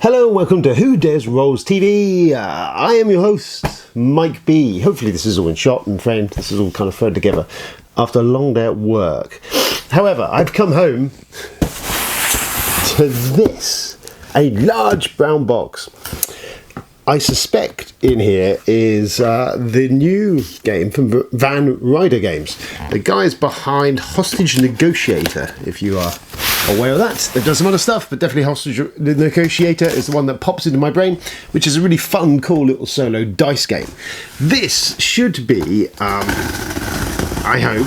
Hello and welcome to Who Dares Rolls TV. I am your host, Mike B. Hopefully this is all in shot and framed. This is all kind of thrown together after a long day at work. However, I've come home to this, a large brown box. I suspect in here is the new game from Ryder Games. The guys behind Hostage Negotiator, if you are aware of that. They've done some other stuff, but definitely Hostage Negotiator is the one that pops into my brain, which is a really fun, cool little solo dice game. This should be, I hope,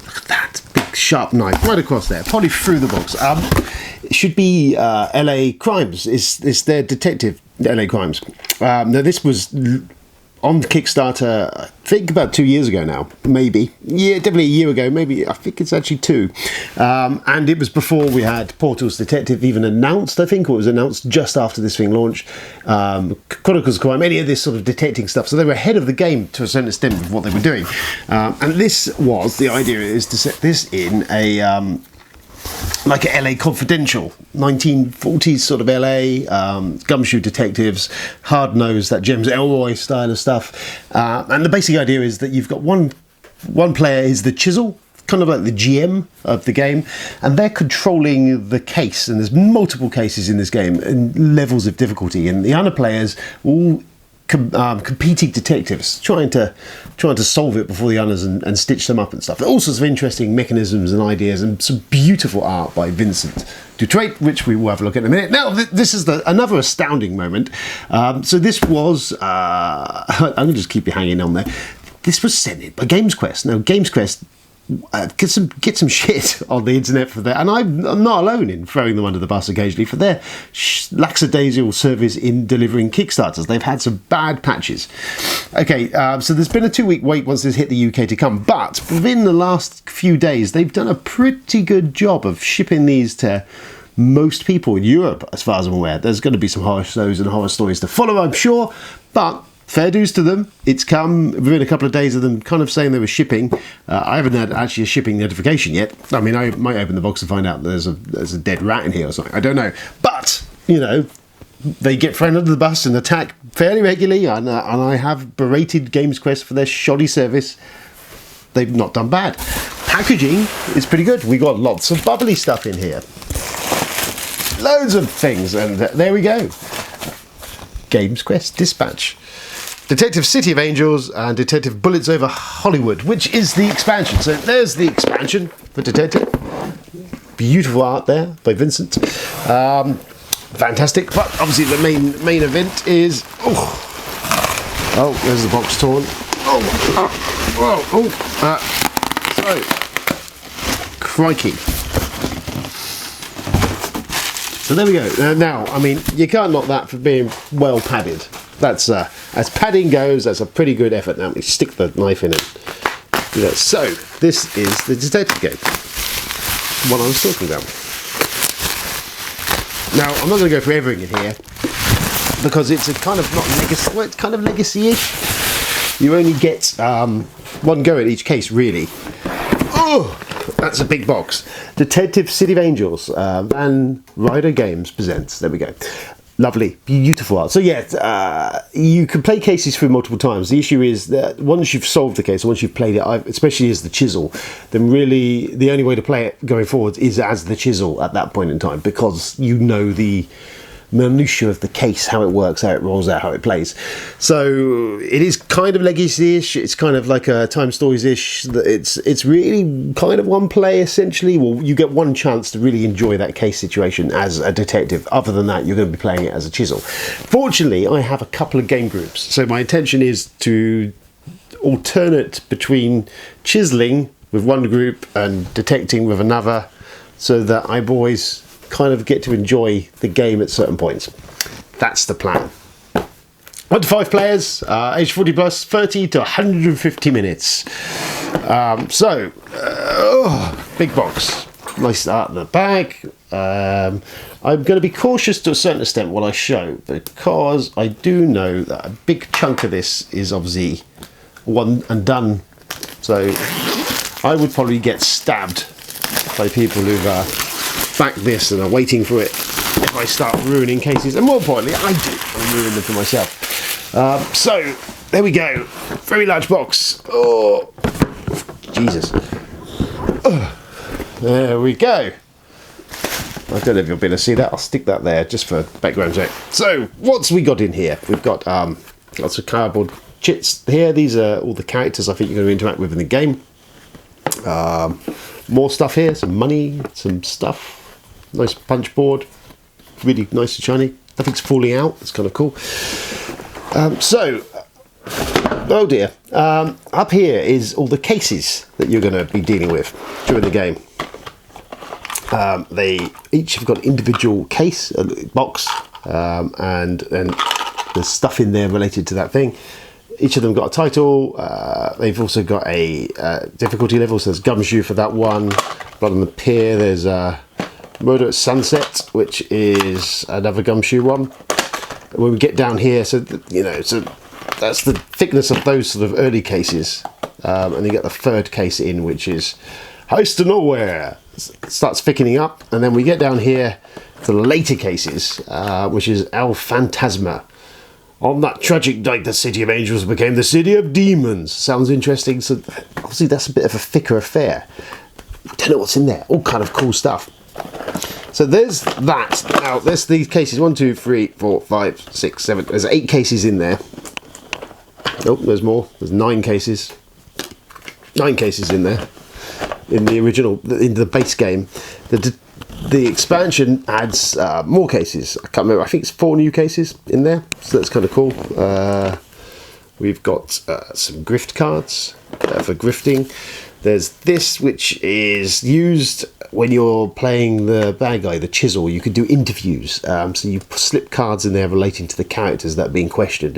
look at that big sharp knife right across there, probably through the box. It should be LA Crimes. It's their detective LA Crimes. Now this was on Kickstarter, I think about 2 years ago now, maybe. Yeah, definitely a year ago, maybe. I think it's actually 2. And it was before we had Portal's Detective even announced, I think, or it was announced just after this thing launched. Chronicles of Crime, any of this sort of detecting stuff. So they were ahead of the game to a certain extent of what they were doing. And this was, the idea is to set this in a like a LA Confidential, 1940s sort of LA, gumshoe detectives, hard nose, that James Ellroy style of stuff. And the basic idea is that you've got one player is the chisel, kind of like the GM of the game, and they're controlling the case. And there's multiple cases in this game and levels of difficulty, and the other players all competing detectives trying to solve it before the others and stitch them up and stuff. All sorts of interesting mechanisms and ideas, and some beautiful art by Vincent Dutrait, which we will have a look at in a minute. Now, this is another astounding moment. So this was I'm going to just keep you hanging on there. This was sent in by GamesQuest. Now, GamesQuest get some shit on the internet for that, and I'm not alone in throwing them under the bus occasionally for their lackadaisical service in delivering Kickstarters. They've had some bad patches. Okay, so there's been a 2-week wait once this hit the UK to come, but within the last few days they've done a pretty good job of shipping these to most people in Europe, as far as I'm aware. There's going to be some horror shows and horror stories to follow, I'm sure, but fair dues to them. It's come within a couple of days of them kind of saying they were shipping. I haven't had actually a shipping notification yet. I mean, I might open the box and find out there's a dead rat in here or something. I don't know. But, you know, they get thrown under the bus and attacked fairly regularly, and I have berated GamesQuest for their shoddy service. They've not done bad. Packaging is pretty good. We got lots of bubbly stuff in here. Loads of things, and there we go. GamesQuest Dispatch. Detective City of Angels and Detective Bullets Over Hollywood, which is the expansion. So there's the expansion for Detective. Beautiful art there by Vincent. Fantastic. But obviously the main event is... Oh, there's the box torn. So, crikey. So there we go. Now, I mean, you can't knock that for being well padded. That's as padding goes, that's a pretty good effort. Now let me stick the knife in it. So this is the detective game, what I was talking about. Now I'm not going to go through everything in here because it's a kind of not legacy. Well, it's kind of legacy-ish. You only get one go at each case, really. Oh, that's a big box. Detective City of Angels, Ryder Games presents. There we go. Lovely, beautiful art. So yeah, you can play cases through multiple times. The issue is that once you've solved the case, once you've played it, especially as the chisel, then really the only way to play it going forward is as the chisel at that point in time, because you know the minutiae of the case, how it works, how it rolls out, how it plays. So it is kind of legacy-ish. It's kind of like a Time Stories-ish. It's really kind of one play, essentially. Well, you get one chance to really enjoy that case situation as a detective. Other than that, you're going to be playing it as a chisel. Fortunately, I have a couple of game groups. So my intention is to alternate between chiseling with one group and detecting with another, so that I boys kind of get to enjoy the game at certain points. That's the plan. 1 to 5 players, age 40 plus, 30 to 150 minutes. Big box. Nice art in the back. I'm going to be cautious to a certain extent what I show, because I do know that a big chunk of this is obviously one and done. So I would probably get stabbed by people who've backed this and are waiting for it if I start ruining cases. And more importantly, I do. I'm ruining them for myself. So, there we go. Very large box. Oh, Jesus. There we go. I don't know if you'll be able to see that. I'll stick that there just for background check. So, what's we got in here? We've got lots of cardboard chits here. These are all the characters I think you're going to interact with in the game. More stuff here. Some money, some stuff. Nice punch board. Really nice and shiny. Nothing's falling out. It's kind of cool. Oh dear. Up here is all the cases that you're going to be dealing with during the game. They each have got an individual case, a box, and there's stuff in there related to that thing. Each of them got a title. They've also got a difficulty level. So there's Gumshoe for that one. Blood on the Pier. There's Murder at Sunset, which is another Gumshoe one. When we get down here, so that's the thickness of those sort of early cases, and you get the third case in, which is Heist to Nowhere. It starts thickening up, and then we get down here to the later cases, which is El Phantasma. On that tragic night, the City of Angels became the City of Demons. Sounds interesting. So obviously that's a bit of a thicker affair. Don't know what's in there. All kind of cool stuff. So there's that. Now there's these cases. 1, 2, 3, 4, 5, 6, 7. There's 8 cases in there. Oh, there's more. There's 9 cases. 9 cases in there. In the original, in the base game. The expansion adds more cases. I can't remember. I think it's 4 new cases in there. So that's kind of cool. We've got some grift cards for grifting. There's this, which is used when you're playing the bad guy, the Chisel. You can do interviews. So you slip cards in there relating to the characters that are being questioned.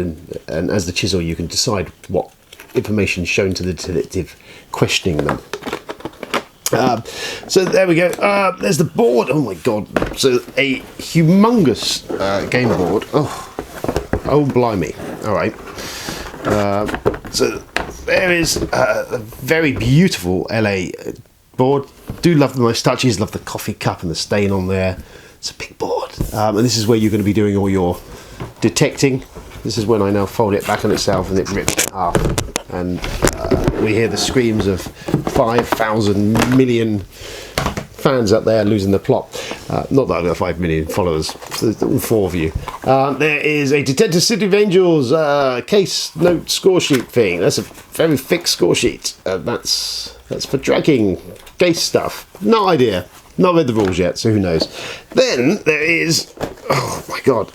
And as the Chisel, you can decide what information is shown to the detective questioning them. So there we go. There's the board. Oh my god. So a humongous game board. Oh blimey. Alright. So there is a very beautiful LA board. Do love the nice touches. Love the coffee cup and the stain on there. It's a big board. And this is where you're going to be doing all your detecting. This is when I now fold it back on itself and it rips in half. And we hear the screams of 5,000 million fans out there losing the plot. Not that I've got 5 million followers, so all 4 of you. There is a Detective City of Angels case note score sheet thing. That's a very thick score sheet. That's for tracking case stuff. No idea. Not read the rules yet, so who knows. Then there is, oh my god,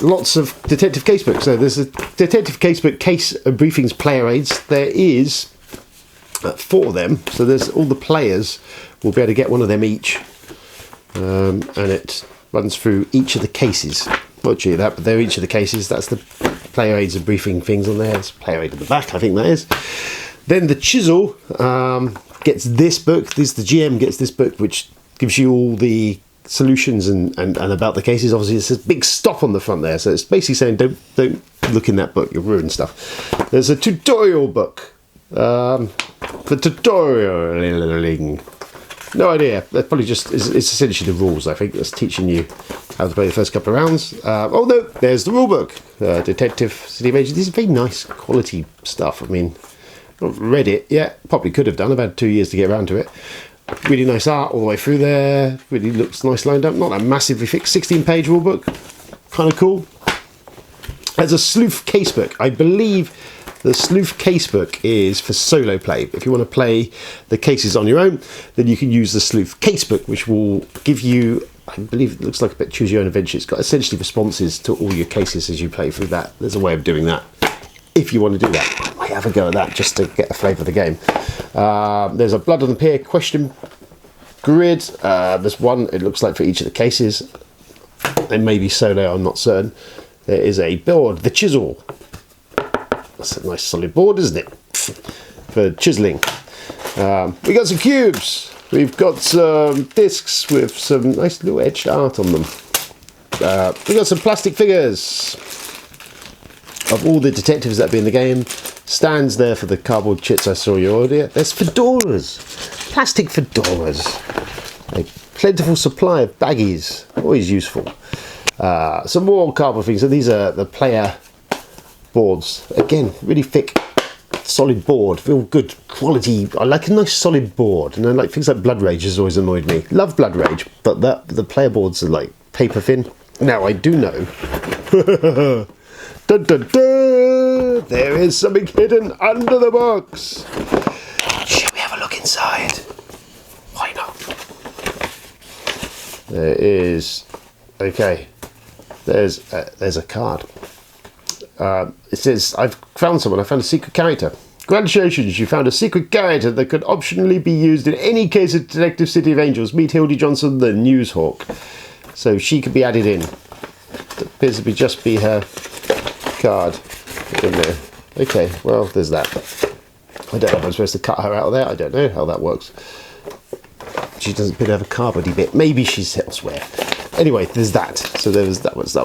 lots of detective casebooks. So there's a detective casebook, case briefings, player aids. There is 4 of them. So there's all the players will be able to get one of them each, and it runs through each of the cases. Not sure that, but they're each of the cases. That's the player aids and briefing things on there. There's player aid at the back, I think that is. Then the Chisel gets this book. The GM gets this book, which gives you all the solutions and about the cases. Obviously it says big stop on the front there, so it's basically saying don't look in that book, you'll ruin stuff. There's a tutorial book for tutorialing. No idea. That probably just it's essentially the rules. I think that's teaching you how to play the first couple of rounds. Oh no, there's the rule book. Detective City of Angels. These are very nice quality stuff. I mean, I've not read it yet. Probably could have done. I've had 2 years to get around to it. Really nice art all the way through there. Really looks nice lined up. Not that massively thick. 16-page rulebook. Kind of cool. There's a sleuth casebook. I believe the sleuth casebook is for solo play. If you want to play the cases on your own, then you can use the sleuth casebook, which will give you, I believe it looks like a bit choose your own adventure. It's got essentially responses to all your cases as you play through that. There's a way of doing that if you want to do that. I have a go at that just to get a flavour of the game. There's a Blood on the Pier question grid. There's one, it looks like, for each of the cases. It may be solo, I'm not certain. There is a board, the Chisel. That's a nice solid board, isn't it? For chiseling. We got some cubes. We've got some discs with some nice little etched art on them. We got some plastic figures of all the detectives that be in the game. stands there for the cardboard chits I saw you earlier. There's fedoras, plastic fedoras. A plentiful supply of baggies, always useful. Some more cardboard things. So these are the player boards. Again, really thick, solid board, real good quality. I like a nice solid board, and I like things like Blood Rage has always annoyed me. Love Blood Rage, but the player boards are like paper thin. Now I do know. Dun, dun, dun, there is something hidden under the box. Should we have a look inside? Why not? There is. Okay. There's a card. It says, I've found someone. I found a secret character. Congratulations, you found a secret character that could optionally be used in any case of Detective City of Angels. Meet Hildy Johnson, the Newshawk. So she could be added in. It appears to just be her card in there. Okay, well, there's that. I don't know if I'm supposed to cut her out of there. I don't know how that works. She doesn't appear to have a cardboardy bit. Maybe she's elsewhere. Anyway, there's that. So that was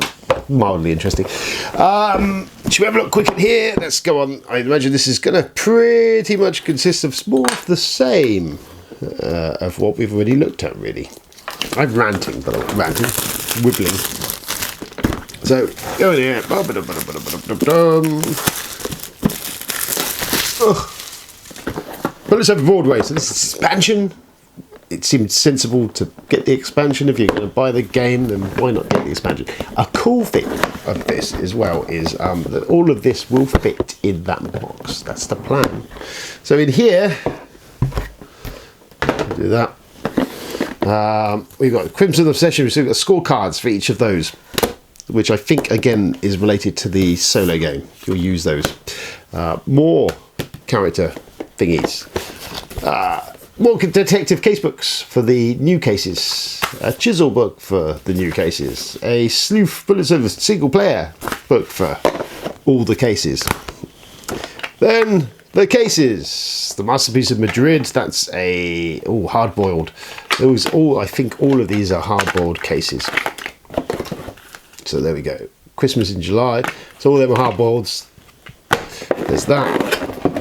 mildly interesting. Should we have a look quick at here? Let's go on. I imagine this is going to pretty much consist of more of the same of what we've already looked at, really. I'm ranting, but I'm ranting, wibbling. So, go in here. Bullets over Broadway. So this is expansion. It seemed sensible to get the expansion. If you're going to buy the game, then why not get the expansion? A cool thing of this as well is that all of this will fit in that box. That's the plan. So in here, do that. We've got Crimson Obsession. So we've got scorecards for each of those, which I think again is related to the solo game. You'll use those. More character thingies. More detective casebooks for the new cases, a chisel book for the new cases, a sleuth bullets over single player book for all the cases. Then the cases, the Masterpiece of Madrid, that's a hard-boiled. Those I think all of these are hard-boiled cases. So there we go. Christmas in July. So all of them are hard-boileds. There's that.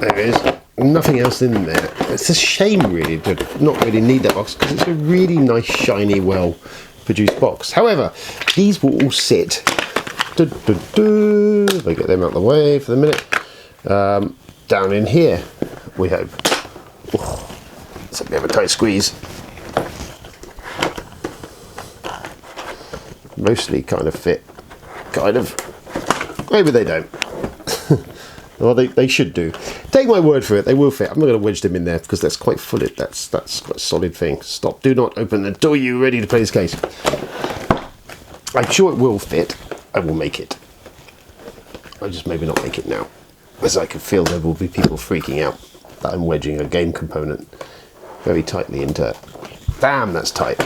There it is. Nothing else in there. It's a shame really to not really need that box because it's a really nice, shiny, well produced box. However, these will all sit. If I get them out of the way for the minute. Down in here, we hope. It's a bit of a tight squeeze. Mostly kind of fit. Kind of. Maybe they don't. Well, they should do. Take my word for it, they will fit. I'm not going to wedge them in there because that's quite full. That's quite a solid thing. Stop. Do not open the door. You ready to play this case? I'm sure it will fit. I will make it. I'll just maybe not make it now, as I can feel there will be people freaking out that I'm wedging a game component very tightly into it. Damn, that's tight.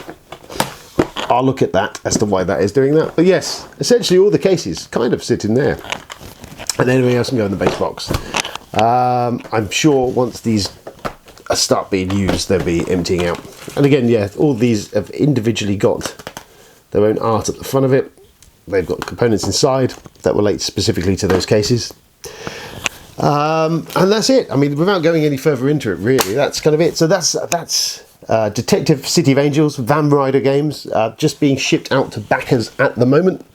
I'll look at that as to why that is doing that. But yes, essentially all the cases kind of sit in there. And everything else can go in the base box. I'm sure once these start being used, they'll be emptying out. And again, yeah, all these have individually got their own art at the front of it. They've got components inside that relate specifically to those cases. And that's it. I mean, without going any further into it, really, that's kind of it. So that's Detective City of Angels, Ryder Games, just being shipped out to backers at the moment.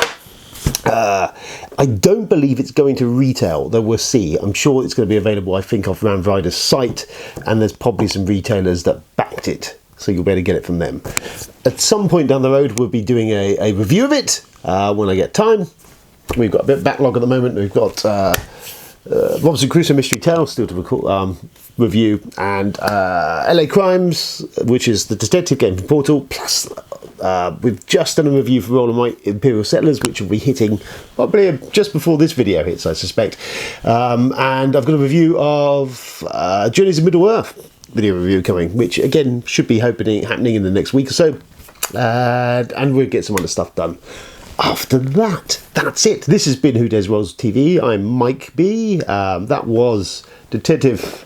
I don't believe it's going to retail, though we'll see. I'm sure it's going to be available, I think, off Ram Ryder's site, and there's probably some retailers that backed it, so you'll be able to get it from them. At some point down the road, we'll be doing a review of it when I get time. We've got a bit of backlog at the moment. We've got Robinson Crusoe Mystery Tale still to record, review, and LA Crimes, which is the detective game from Portal, plus we've just done a review for Roll and White Imperial Settlers, which will be hitting probably just before this video hits, I suspect. And I've got a review of Journeys of Middle-earth video review coming, which again should be happening in the next week or so. And we'll get some other stuff done. After that, that's it. This has been Who Dares Rolls TV. I'm Mike B. That was Detective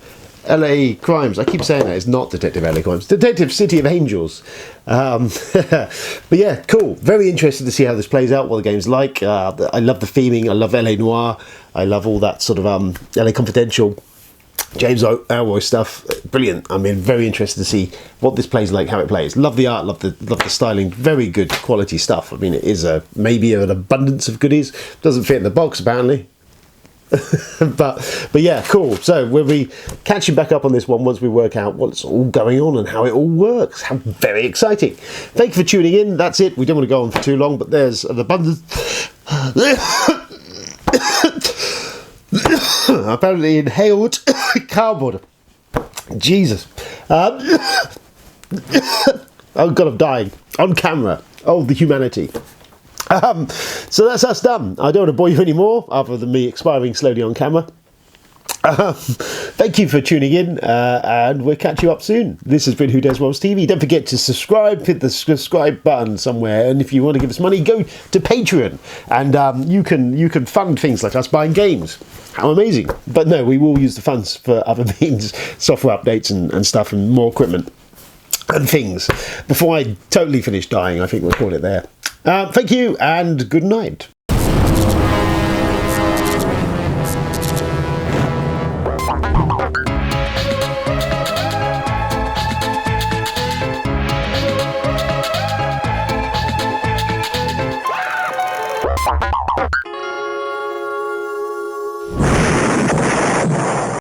LA Crimes. I keep saying that, it's not Detective LA Crimes. Detective City of Angels. But yeah, cool. Very interested to see how this plays out, what the game's like. I love the theming. I love LA Noir. I love all that sort of LA Confidential, James Ellroy stuff. Brilliant. I mean, very interested to see what this plays like, how it plays. Love the art, love the styling. Very good quality stuff. I mean, it is maybe an abundance of goodies. Doesn't fit in the box, apparently. but yeah, cool. So we'll be catching back up on this one once we work out what's all going on and how it all works. How very exciting. Thank you for tuning in. That's it. We don't want to go on for too long, but there's an abundance. Apparently inhaled cardboard. Jesus. Oh God, I'm dying on camera. Oh, the humanity. So that's us done. I don't want to bore you anymore, other than me expiring slowly on camera. Thank you for tuning in, and we'll catch you up soon. This has been Who Dares Rolls TV. Don't forget to subscribe, hit the subscribe button somewhere, and if you want to give us money, go to Patreon, and you can fund things like us buying games. How amazing. But no, we will use the funds for other means, software updates and stuff, and more equipment and things. Before I totally finish dying, I think we'll call it there. Thank you, and good night.